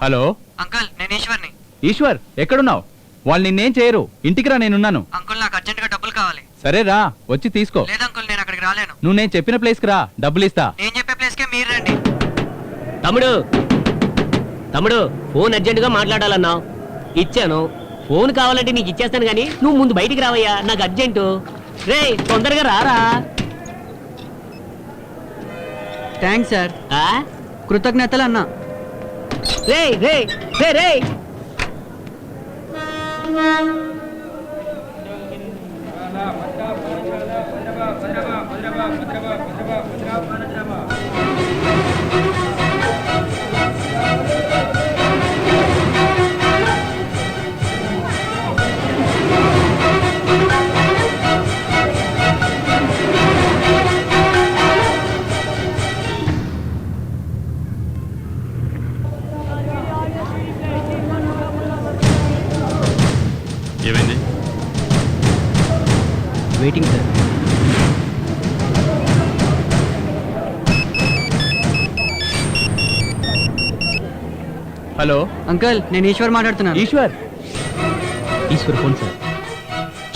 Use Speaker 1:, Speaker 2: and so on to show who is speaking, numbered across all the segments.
Speaker 1: Hello
Speaker 2: uncle, నేను ఈశ్వర్ని.
Speaker 1: ఈశ్వర్ ఎక్కడున్నావు? వాళ్ళు నిన్నేం చేయరు, ఇంటికి రా, నేనున్నాను.
Speaker 2: అంకుల్, నాకు అర్జెంట్ గా డబ్బులు కావాలి.
Speaker 1: సరే రా, వచ్చి తీసుకో.
Speaker 2: లేదు అంకుల్, నేను అక్కడికి రాలేను.
Speaker 1: నువ్వు నేను చెప్పిన ప్లేస్ కి రా, డబ్బులు ఇస్తా.
Speaker 2: నేను చెప్పే ప్లేస్ కే మీరు రండి.
Speaker 3: తమ్ముడు తమ్ముడు ఫోన్ అర్జెంట్ గా మాట్లాడాలన్నావు, ఇచ్చాను. ఫోన్ కావాలంటే నీకు ఇచ్చేస్తాను గానీ నువ్వు ముందు బయటికి రావయ్యా, నాకు అర్జెంటు. రే తొందరగా రారా.
Speaker 2: Thanks sir.
Speaker 3: ఆ?
Speaker 2: కృతజ్ఞతలు అన్నా.
Speaker 3: రే రే రే రే
Speaker 4: ఏమైంది?
Speaker 3: Waiting sir.
Speaker 1: హలో
Speaker 2: అంకుల్, నేను ఈశ్వర్ మాట్లాడుతున్నాను.
Speaker 1: Ishwar,
Speaker 3: Ishwar phone sir.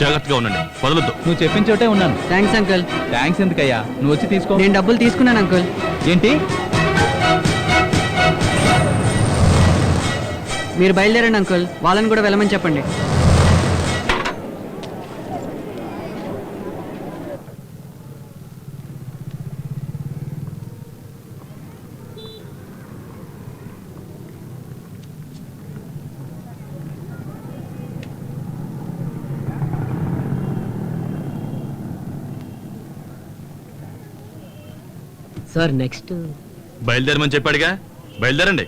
Speaker 4: జాగ్రత్తగా ఉండండి, వదలొద్దు.
Speaker 1: నువ్వు చెప్పిన చోటే ఉన్నాను.
Speaker 2: Thanks uncle.
Speaker 1: థ్యాంక్స్ ఎందుకయ్యా, నువ్వు వచ్చి తీసుకో.
Speaker 2: నేను డబ్బులు తీసుకున్నాను అంకుల్.
Speaker 1: ఏంటి?
Speaker 2: మీరు బయలుదేరండి అంకుల్, వాళ్ళని కూడా వెళ్ళమని చెప్పండి.
Speaker 3: సార్ నెక్స్ట్
Speaker 4: బయలుదేరమని చెప్పాడుగా, బయలుదేరండి.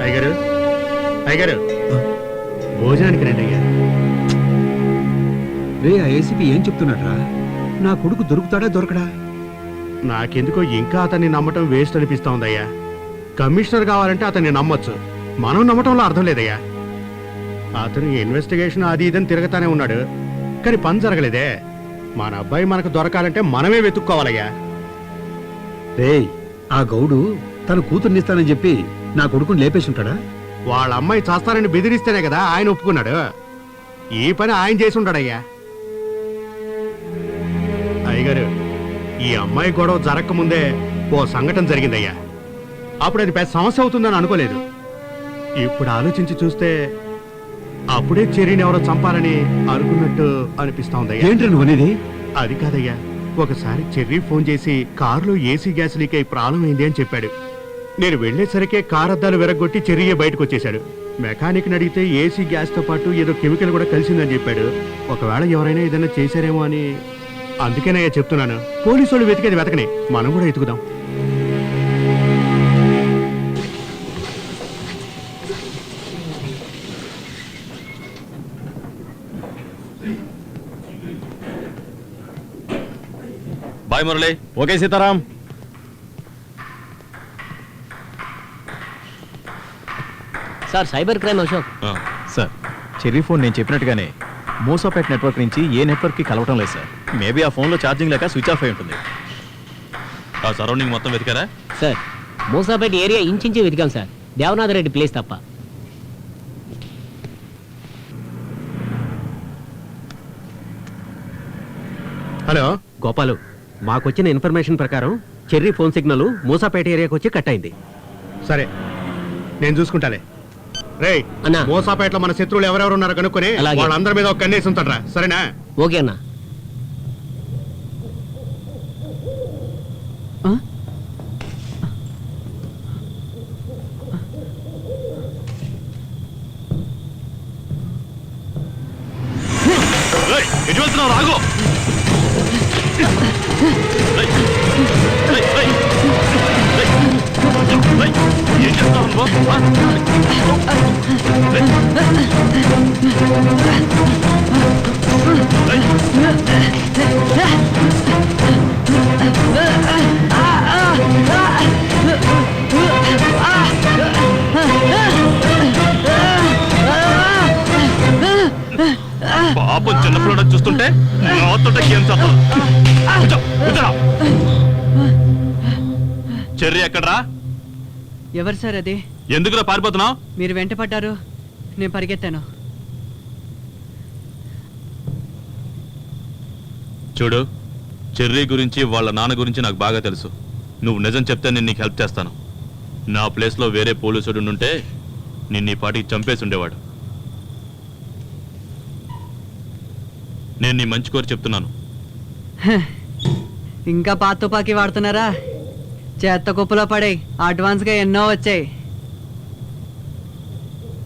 Speaker 5: అయ్యగారు, అయ్యగారు, భోజనానికి రండి అయ్యా.
Speaker 6: రే, ఆ ఏసీపీ ఏం చెప్తున్నాడ్రా? నా కొడుకు దొరుకుతాడా దొరకడా?
Speaker 5: నాకెందుకో ఇంకా అతన్ని నమ్మటం వేస్ట్ అనిపిస్తోందయ్యా. కమిషనర్ కావాలంటే అతన్ని నమ్మొచ్చు, మనం నమ్మటంలో అర్థం లేదయ్యా. అతను ఇన్వెస్టిగేషన్ అది ఇదని తిరగతానే ఉన్నాడు, కానీ పని జరగలేదే. మన అబ్బాయి మనకు దొరకాలంటే మనమే వెతుక్కోవాలయ్యా.
Speaker 6: రే, ఆ గౌడు తన కూతుర్నిస్తానని చెప్పి నా కొడుకుని లేపేసి ఉంటాడా?
Speaker 5: వాళ్ళ అమ్మాయి చేస్తానని బెదిరిస్తేనే కదా ఆయన ఒప్పుకున్నాడు. ఈ పని ఆయన చేసి ఉంటాడయ్యా. అయ్యగారు, ఈ అమ్మాయి గొడవ జరగకముందే ఓ సంఘటన జరిగిందయ్యా. అప్పుడు అది పెద్ద సమస్య అవుతుందని అనుకోలేదు. ఇప్పుడు ఆలోచించి చూస్తే అప్పుడే చెర్రీని ఎవరో చంపాలని అనుకున్నట్టు అనిపిస్తా ఉందయ్యా.
Speaker 6: ఏంటి నువ్వు అనేది?
Speaker 5: అది కాదయ్యా, ఒకసారి చెర్రీ ఫోన్ చేసి కారులో ఏసీ గ్యాస్ లీక్ అయి ప్రాబ్లం అయింది అని చెప్పాడు. నేను వెళ్లేసరికే కార్ అద్దాలు విరగొట్టి చెర్రీయే బయటకు వచ్చేశాడు. మెకానిక్ని అడిగితే ఏసీ గ్యాస్తో పాటు ఏదో కెమికల్ కూడా కలిసిందని చెప్పాడు. ఒకవేళ ఎవరైనా ఏదైనా చేశారేమో అని. అందుకేనయ్యా చెప్తున్నాను, పోలీసు వాళ్ళు వెతికేది వెతకని, మనం కూడా ఎతుకుదాం.
Speaker 4: Bye Murali.
Speaker 1: Okay Sitaram.
Speaker 3: Sir cyber crime Ashok.
Speaker 7: Sir, Cherry phone నేను చెప్పినట్టుగానే మూసాపేట్ నెట్వర్క్ నుంచి ఏ నెట్వర్క్కి కలవటం లేదు సార్. మేబీ ఆ ఫోన్లో ఛార్జింగ్ లేక స్విచ్ ఆఫ్ అయి ఉంటుంది.
Speaker 4: ఆ సరౌండింగ్ మొత్తం వెతికారా?
Speaker 3: సార్ మూసాపేట ఏరియా ఇంచించి వెతికాం సార్, దేవనాథ రెడ్డి ప్లేస్ తప్ప.
Speaker 5: హలో
Speaker 8: గోపాలు, మాకొచ్చిన ఇన్ఫర్మేషన్ ప్రకారం చెర్రీ ఫోన్ సిగ్నల్ మూసాపేట ఏరియాకి వచ్చి కట్ అయింది.
Speaker 5: సరే, నేను చూసుకుంటాలే. రేయ్
Speaker 3: అన్నా.
Speaker 5: మోసాపేటలో మన శత్రువులు ఎవరెవరు ఉన్నారో కనుక్కొని
Speaker 3: అలాగే.
Speaker 5: వాళ్ళందరి మీద ఒక కన్నేసి ఉంటారా? సరేనా?
Speaker 3: ఓకే అన్నా.
Speaker 4: ఏయ్, ఎటు వెళ్తున్నావు? రాగు. ఏయ్, ఏయ్, ఏయ్, ఏయ్, ఏయ్, ఏం చేస్తున్నావు నువ్వు? పాపం చిన్నపిల్లడ చూస్తుంటే నాతోట ఏం చెప్పు. కూర్చో, కూర్చోరా. చెర్రీ ఎక్కడ్రా?
Speaker 2: ఎవరు సార్ అది?
Speaker 4: ఎందుకురా పారిపోతున్నావు?
Speaker 2: మీరు వెంట పడ్డారు, నేను పరిగెత్తాను.
Speaker 4: చూడు, చెర్రీ గురించి వాళ్ళ నాన్న గురించి నాకు బాగా తెలుసు. నువ్వు నిజం చెప్తే నేను నీకు హెల్ప్ చేస్తాను. నా ప్లేస్లో వేరే పోలీసుడు ఉంటే నిన్ను ఈ పాటికి చంపేసి ఉండేవాడు. నేను నీ మంచి కోరి చెప్తున్నాను.
Speaker 2: ఇంకా పాత తుపాకీ వాడుతున్నారా? చెత్త కుప్పలో పడే అడ్వాన్స్గా ఎన్నో వచ్చాయి.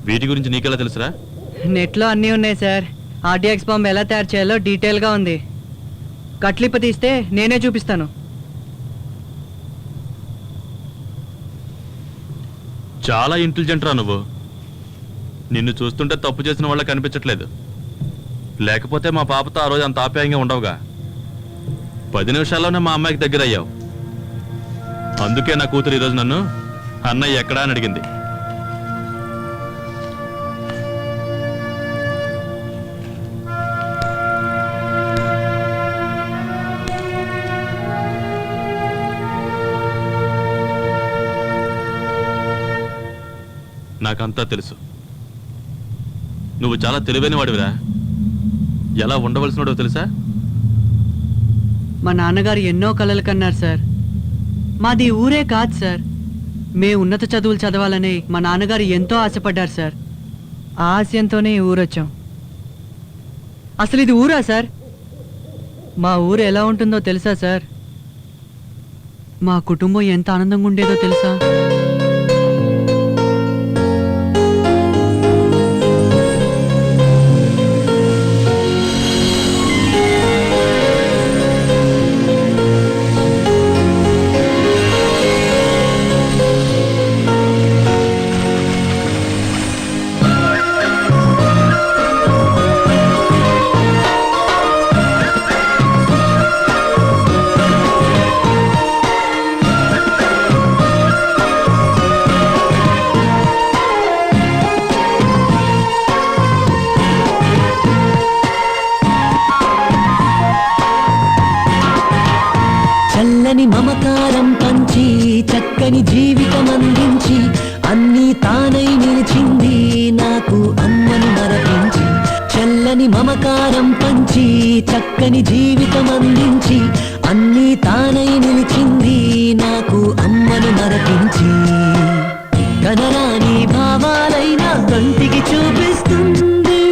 Speaker 4: వీటి గురించి నీకెలా తెలుసురా?
Speaker 2: నెట్లో అన్నీ ఉన్నాయి సార్. ఆర్డిఎక్స్ బాంబ్ ఎలా తయారు చేయాలో డీటెయిల్గా ఉంది. కట్లిప్ప తీస్తే నేనే చూపిస్తాను.
Speaker 4: చాలా ఇంటెలిజెంట్ రా నువ్వు. నిన్ను చూస్తుంటే తప్పు చేసిన వాళ్ళ కనిపించట్లేదు. లేకపోతే మా పాపతో ఆ రోజు అంత ఆప్యాయంగా ఉండవుగా. 10 నిమిషాల్లోనే మా అమ్మాయికి దగ్గర అయ్యావు. అందుకే నా కూతురు ఈరోజు నన్ను అన్నయ్య ఎక్కడా అని అడిగింది. నాకంతా తెలుసు. నువ్వు చాలా తెలివైన వాడివిరా. ఎలా ఉండవలసినడో తెలుసా?
Speaker 2: మా నాన్నగారు ఎన్నో కలలు కన్నారు సార్. మాది ఊరే కాదు సార్. మే ఉన్నత చదువులు చదవాలని మా నాన్నగారు ఎంతో ఆశపడ్డారు సార్. ఆ ఆశయంతోనే ఈ ఊరొచ్చాం. అసలు ఇది ఊరా సార్? మా ఊరు ఎలా ఉంటుందో తెలుసా సార్? మా కుటుంబం ఎంత ఆనందంగా ఉండేదో తెలుసా?
Speaker 9: చల్లని మమకారం పంచి చక్కని జీవితం అందించి అన్నీ తానై నిలిచింది నాకు అమ్మను మరపించి. చల్లని మమకారం పంచి చక్కని జీవితం అందించి అన్నీ తానై నిలిచింది నాకు అమ్మను మరపించి. కనరాని భావాలైనా కంటికి చూపిస్తుంది,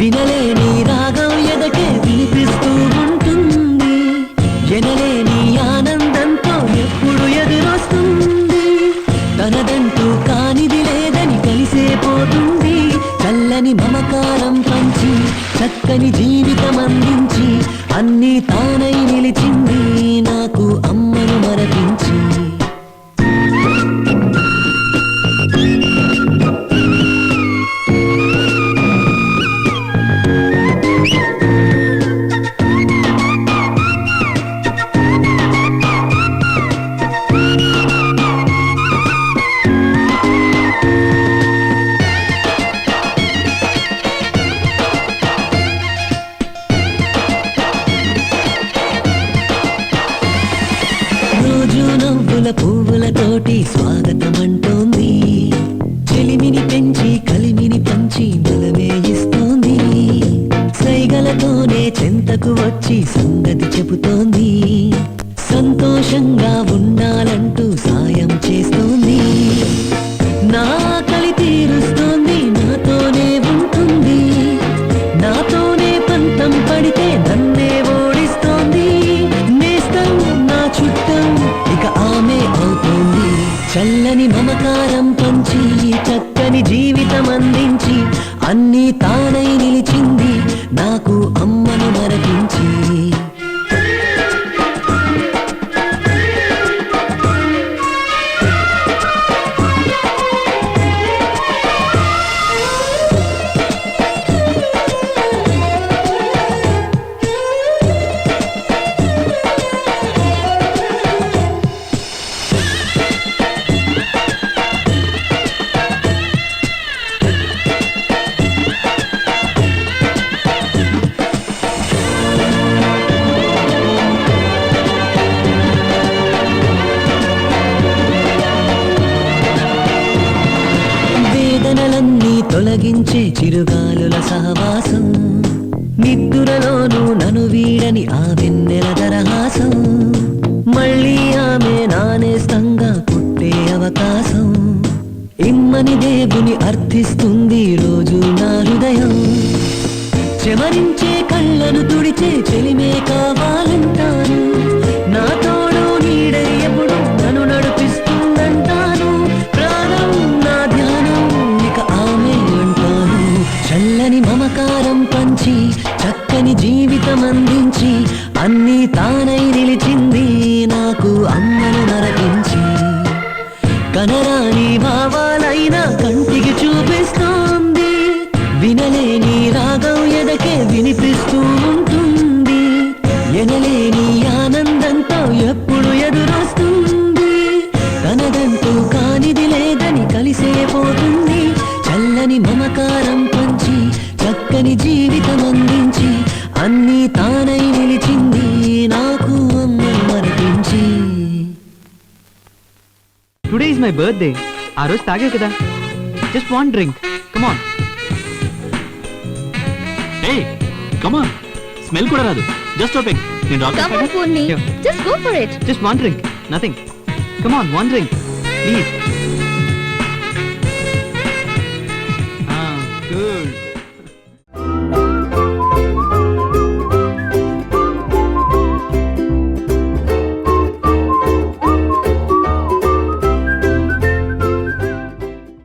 Speaker 9: వినలేని రాగం ఎదకే వినిపిస్తూ ఉంటుంది, ఎనలేని ఆనందంతో ఎప్పుడు ఎదురొస్తుంది, తనదంటూ కానిది లేదని కలిసే పోతుంది. చల్లని మమకారం పంచి చక్కని జీవితం అందించి అన్నీ తానై నిలిచింది నాకు అమ్మను మరపించి. పువ్వులతోటి స్వాగతమంటోంది, చెలిమిని పెంచి కలిమిని పంచి బలమే ఇస్తోంది, సైగలతోనే చెంతకు వచ్చి సంగతి చెబుతోంది, సంతోషంగా ఉండాలంటూ సాయం చేస్తోంది, నా కలి తీరుస్తోంది, నాతోనే ఉంటుంది, నాతోనే పంతం పడితే నన్నే ఓడిస్తోంది, నేస్తం నా చుట్టం ఇక ఆమె అవుతోంది. చల్లని మమకారం పంచి చక్కని జీవితం అందించి అన్నీ తానై నిలిచింది నాకు అమ్మను మరపించి. తొలగించే చిరుగాలుల సహవాసం నిద్దురలోనూ నను వీడని ఆ వెన్నెల దరహాసం మళ్ళీ ఆమె నానేస్తంగా పుట్టే అవకాశం ఇమ్మని దేవుని అర్థిస్తుంది రోజు నా హృదయం చెమరించే కళ్ళను తుడిచే చెలిమే కావాలంటాను నా తోడు నీడే ఎప్పుడు నన్ను నడిపిస్తుందంటాను ప్రాణం నా ధ్యానం ఇక ఆమె అంటాను చల్లని మమకారం పంచి చక్కని జీవితం అందించి అన్నీ తానై నిలిచింది నాకు అమ్మను నరకించి కనరాని భావాలైనా కంటికి చూపిస్తోంది వినలేని రాగం ఎదకే వినిపిస్తూ ఉంటుంది ఎనలేని ఆనందంతో ఎప్పుడు ఎదురొస్తుంది తనదంటూ కానిది లేదని కలిసే పోతుంది చల్లని మమకారం పంచి చక్కని జీవితం అందించి అన్నీ తానై నిలిచింది నాకు అమ్మను మరపించి
Speaker 2: టుడే ఇస్ మై బర్త్డే ఆ రోజు తాగే కదా just one drink come on
Speaker 1: a come on smell కూడా రాదు జస్ట్ ఓపెన్ నేను doctor
Speaker 2: just one drink nothing come on one drink please